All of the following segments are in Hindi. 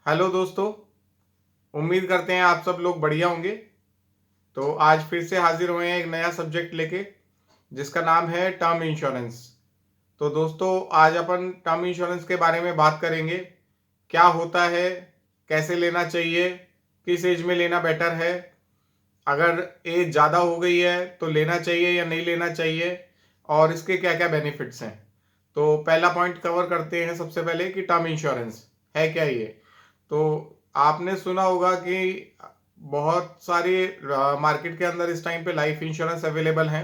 हेलो दोस्तों। उम्मीद करते हैं आप सब लोग बढ़िया होंगे। तो आज फिर से हाजिर हुए हैं एक नया सब्जेक्ट लेके, जिसका नाम है टर्म इंश्योरेंस। तो दोस्तों, आज अपन टर्म इंश्योरेंस के बारे में बात करेंगे। क्या होता है, कैसे लेना चाहिए, किस एज में लेना बेटर है, अगर एज ज़्यादा हो गई है तो लेना चाहिए या नहीं लेना चाहिए, और इसके क्या क्या बेनिफिट्स हैं। तो पहला पॉइंट कवर करते हैं सबसे पहले कि टर्म इंश्योरेंस है क्या ये। तो आपने सुना होगा कि बहुत सारी मार्केट के अंदर इस टाइम पे लाइफ इंश्योरेंस अवेलेबल हैं।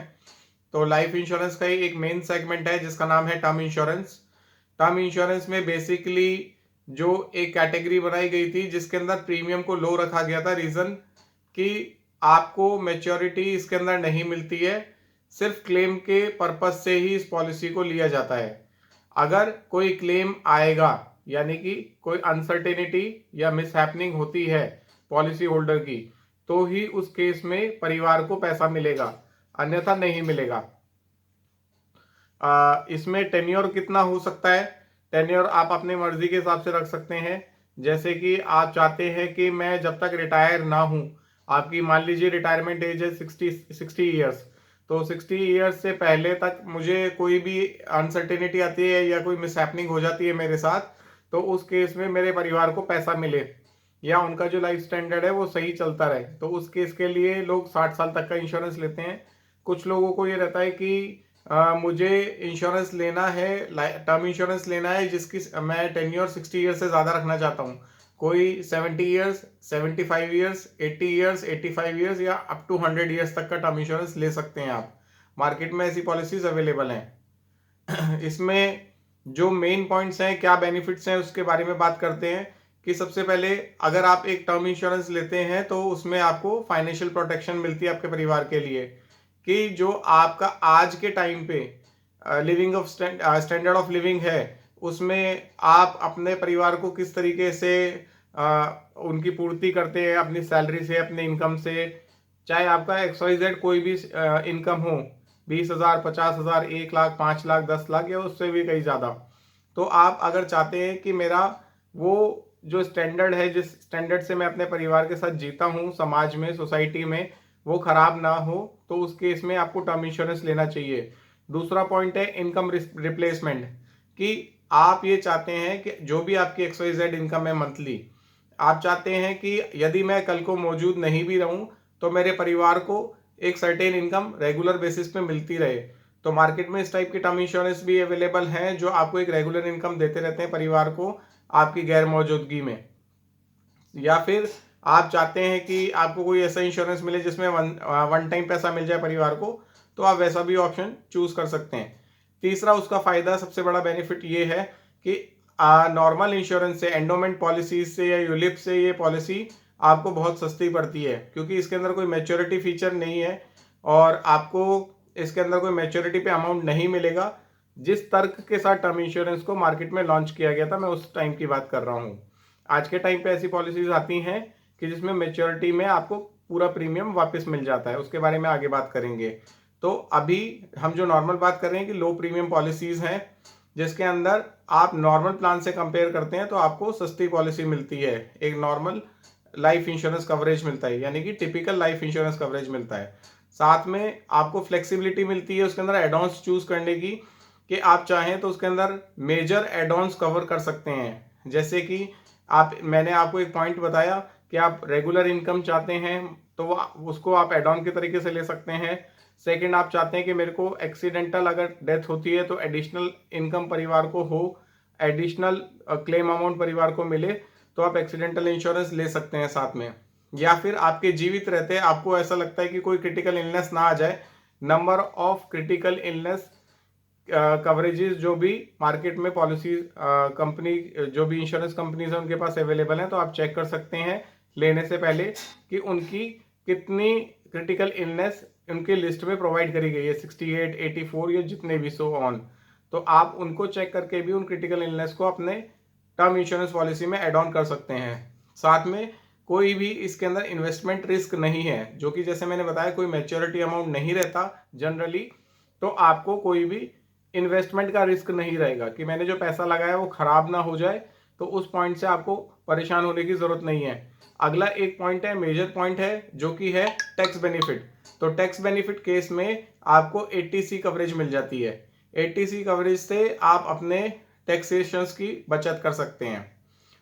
तो लाइफ इंश्योरेंस का ही एक मेन सेगमेंट है जिसका नाम है टर्म इंश्योरेंस। टर्म इंश्योरेंस में बेसिकली जो एक कैटेगरी बनाई गई थी जिसके अंदर प्रीमियम को लो रखा गया था, रीजन कि आपको मैच्योरिटी इसके अंदर नहीं मिलती है, सिर्फ क्लेम के पर्पज से ही इस पॉलिसी को लिया जाता है। अगर कोई क्लेम आएगा, यानी कि कोई अनसर्टेनिटी या मिसहैपनिंग होती है पॉलिसी होल्डर की, तो ही उस केस में परिवार को पैसा मिलेगा, अन्यथा नहीं मिलेगा। इसमें टेन्योर कितना हो सकता है? टेन्योर आप अपने मर्जी के हिसाब से रख सकते हैं। जैसे कि आप चाहते हैं कि मैं जब तक रिटायर ना हूं, आपकी मान लीजिए रिटायरमेंट एज है 60 ईयर्स, तो 60 ईयर्स से पहले तक मुझे कोई भी अनसर्टेनिटी आती है या कोई मिसहैपनिंग हो जाती है मेरे साथ, तो उस केस में मेरे परिवार को पैसा मिले या उनका जो लाइफ स्टैंडर्ड है वो सही चलता रहे, तो उस केस के लिए लोग 60 साल तक का इंश्योरेंस लेते हैं। कुछ लोगों को ये रहता है कि मुझे इंश्योरेंस लेना है, टर्म इंश्योरेंस लेना है जिसकी मैं टेन्योर 60 ईयर्स से ज़्यादा रखना चाहता हूँ। कोई 70 ईयर्स, 75 ईयर्स, 80 ईयर्स, 85 ईयर्स या अप टू 100 ईयर्स तक का टर्म इंश्योरेंस ले सकते हैं आप। मार्केट में ऐसी पॉलिसीज अवेलेबल हैं। इसमें जो मेन पॉइंट्स हैं, क्या बेनिफिट्स हैं, उसके बारे में बात करते हैं। कि सबसे पहले, अगर आप एक टर्म इंश्योरेंस लेते हैं तो उसमें आपको फाइनेंशियल प्रोटेक्शन मिलती है आपके परिवार के लिए, कि जो आपका आज के टाइम पे living of standard of living है, उसमें आप अपने परिवार को किस तरीके से उनकी पूर्ति करते हैं अपनी सैलरी से, अपने इनकम से। चाहे आपका XYZ कोई भी इनकम हो, 20,000, 50,000, 1 लाख, 5 लाख, 10 लाख या उससे भी कहीं ज़्यादा, तो आप अगर चाहते हैं कि मेरा वो जो स्टैंडर्ड है, जिस स्टैंडर्ड से मैं अपने परिवार के साथ जीता हूँ समाज में, सोसाइटी में, वो खराब ना हो, तो उस केस में आपको टर्म इंश्योरेंस लेना चाहिए। दूसरा पॉइंट है इनकम रिप्लेसमेंट, कि आप ये चाहते हैं कि जो भी आपकी XYZ इनकम है मंथली, आप चाहते हैं कि यदि मैं कल को मौजूद नहीं भी रहूं तो मेरे परिवार को एक सर्टेन इनकम रेगुलर बेसिस पे मिलती रहे। तो मार्केट में इस टाइप की टर्म इंश्योरेंस भी अवेलेबल हैं जो आपको एक रेगुलर इनकम देते रहते हैं परिवार को आपकी गैर मौजूदगी में। या फिर आप चाहते हैं कि आपको कोई ऐसा इंश्योरेंस मिले जिसमें वन टाइम पैसा मिल जाए परिवार को, तो आप वैसा भी ऑप्शन चूज कर सकते हैं। तीसरा उसका फायदा, सबसे बड़ा बेनिफिट ये है कि नॉर्मल इंश्योरेंस से, एंडोमेंट पॉलिसीज से या यूलिप से ये पॉलिसी आपको बहुत सस्ती पड़ती है, क्योंकि इसके अंदर कोई मैच्योरिटी फीचर नहीं है और आपको इसके अंदर कोई मैच्योरिटी पे अमाउंट नहीं मिलेगा। जिस तर्क के साथ टर्म इंश्योरेंस को मार्केट में लॉन्च किया गया था, मैं उस टाइम की बात कर रहा हूँ। आज के टाइम पे ऐसी पॉलिसीज आती हैं कि जिसमें मेच्योरिटी में आपको पूरा प्रीमियम वापस मिल जाता है, उसके बारे में आगे बात करेंगे। तो अभी हम जो नॉर्मल बात कर रहे हैं कि लो प्रीमियम पॉलिसीज हैं, जिसके अंदर आप नॉर्मल प्लान से कंपेयर करते हैं तो आपको सस्ती पॉलिसी मिलती है, एक नॉर्मल लाइफ इंश्योरेंस कवरेज मिलता है, यानी कि टिपिकल लाइफ इंश्योरेंस कवरेज मिलता है। साथ में आपको फ्लेक्सिबिलिटी मिलती है उसके अंदर एडॉन्स चूज करने की, कि आप चाहें तो उसके अंदर मेजर एडॉन्स कवर कर सकते हैं। जैसे कि मैंने आपको एक पॉइंट बताया कि आप रेगुलर इनकम चाहते हैं तो वो उसको आप एड ऑन के तरीके से ले सकते हैं। सेकंड, आप चाहते हैं कि मेरे को एक्सीडेंटल अगर डेथ होती है तो एडिशनल इनकम परिवार को हो, एडिशनल क्लेम अमाउंट परिवार को मिले, तो आप एक्सीडेंटल इंश्योरेंस ले सकते हैं साथ में। या फिर आपके जीवित रहते आपको ऐसा लगता है कि कोई क्रिटिकल इलनेस ना आ जाए, number of critical illness coverages जो भी मार्केट में पॉलिसीज कंपनी, जो भी इंश्योरेंस कंपनीज है उनके पास अवेलेबल हैं, तो आप चेक कर सकते हैं लेने से पहले कि उनकी कितनी क्रिटिकल इलनेस उनकी लिस्ट में प्रोवाइड करी गई है, 68, 84 या जितने भी सो ऑन। तो आप उनको चेक करके भी उन क्रिटिकल इलनेस को अपने टर्म इंश्योरेंस पॉलिसी में एड ऑन कर सकते हैं। साथ में कोई भी इसके अंदर इन्वेस्टमेंट रिस्क नहीं है, जो कि जैसे मैंने बताया कोई मैच्योरिटी अमाउंट नहीं रहता जनरली, तो आपको कोई भी इन्वेस्टमेंट का रिस्क नहीं रहेगा कि मैंने जो पैसा लगाया वो खराब ना हो जाए तो उस पॉइंट से आपको परेशान होने की ज़रूरत नहीं है। अगला एक पॉइंट है, मेजर पॉइंट है, जो कि है टैक्स बेनिफिट। तो टैक्स बेनिफिट केस में आपको 80C कवरेज मिल जाती है। 80C कवरेज से आप अपने टैक्सेशंस की बचत कर सकते हैं।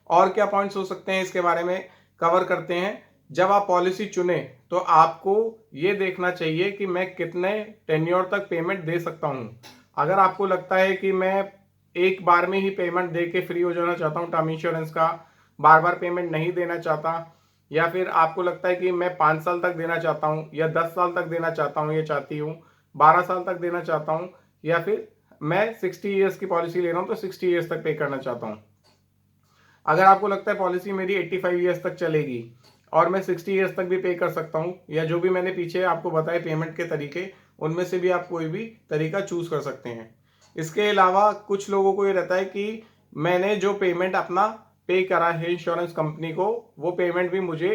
और क्या पॉइंट्स हो सकते हैं इसके बारे में कवर करते हैं। जब आप पॉलिसी चुने तो आपको ये देखना चाहिए कि मैं कितने टेन्योर तक पेमेंट दे सकता हूं। अगर आपको लगता है कि मैं एक बार में ही पेमेंट दे के फ्री हो जाना चाहता हूं टर्म इंश्योरेंस का, बार बार पेमेंट नहीं देना चाहता, या फिर आपको लगता है कि मैं 5 साल तक देना चाहता हूं, या 10 साल तक देना चाहता हूं, ये चाहती हूं 12 साल तक देना चाहता हूं, या फिर मैं 60 ईयर्स की पॉलिसी ले रहा हूं तो 60 ईयर्स तक पे करना चाहता हूं। अगर आपको लगता है पॉलिसी मेरी 85 ईयर्स तक चलेगी और मैं 60 ईयर्स तक भी पे कर सकता हूं, या जो भी मैंने पीछे आपको बताए पेमेंट के तरीके, उनमें से भी आप कोई भी तरीका चूज कर सकते हैं। इसके अलावा कुछ लोगों को ये रहता है कि मैंने जो पेमेंट अपना पे करा है इंश्योरेंस कंपनी को, वो पेमेंट भी मुझे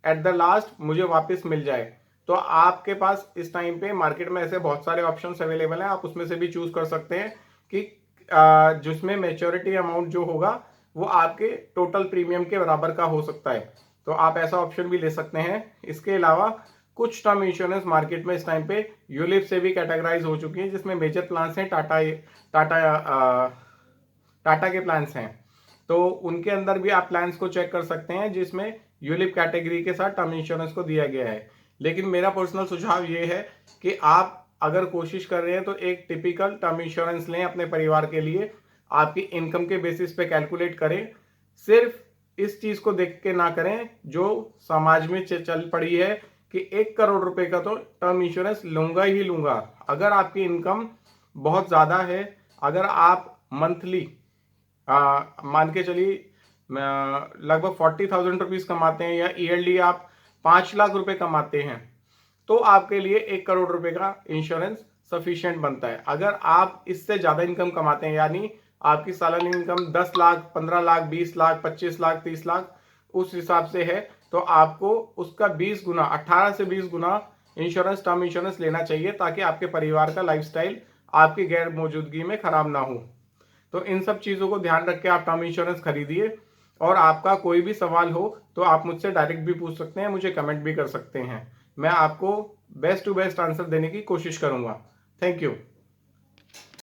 एट द लास्ट मुझे वापस मिल जाए। तो आपके पास इस टाइम पे मार्केट में ऐसे बहुत सारे ऑप्शंस अवेलेबल हैं, आप उसमें से भी चूज कर सकते हैं कि जिसमें मेच्योरिटी अमाउंट जो होगा वो आपके टोटल प्रीमियम के बराबर का हो सकता है। तो आप ऐसा ऑप्शन भी ले सकते हैं। इसके अलावा कुछ टर्म इंश्योरेंस मार्केट में इस टाइम पे यूलिप से भी कैटेगराइज हो चुकी है, जिसमें मेजर प्लान्स हैं टाटा टाटा के प्लान्स हैं। तो उनके अंदर भी आप प्लान्स को चेक कर सकते हैं, जिसमें यूलिप कैटेगरी के साथ टर्म इंश्योरेंस को दिया गया है। लेकिन मेरा पर्सनल सुझाव ये है कि आप अगर कोशिश कर रहे हैं तो एक टिपिकल टर्म इंश्योरेंस लें अपने परिवार के लिए, आपकी इनकम के बेसिस पे कैलकुलेट करें। सिर्फ इस चीज को देख के ना करें जो समाज में चल पड़ी है कि 1 करोड़ रुपए का तो टर्म इंश्योरेंस लूंगा ही लूंगा। अगर आपकी इनकम बहुत ज्यादा है, अगर आप मंथली मान के चलिए लगभग 40,000 रुपीज कमाते हैं, या ईयरली आप 5 लाख रुपए कमाते हैं, तो आपके लिए 1 करोड़ रुपए का इंश्योरेंस सफिशिएंट बनता है। अगर आप इससे ज्यादा इनकम कमाते हैं, यानी आपकी सालाना इनकम 10 लाख, 15 लाख, 20 लाख, 25 लाख, 30 लाख उस हिसाब से है, तो आपको उसका 20 गुना, 18 से 20 गुना इंश्योरेंस, टर्म इंश्योरेंस लेना चाहिए, ताकि आपके परिवार का लाइफस्टाइल आपकी गैर मौजूदगी में खराब ना हो। तो इन सब चीजों को ध्यान रख के आप टर्म इंश्योरेंस खरीदिए। और आपका कोई भी सवाल हो तो आप मुझसे डायरेक्ट भी पूछ सकते हैं, मुझे कमेंट भी कर सकते हैं। मैं आपको बेस्ट टू बेस्ट आंसर देने की कोशिश करूंगा। Thank you.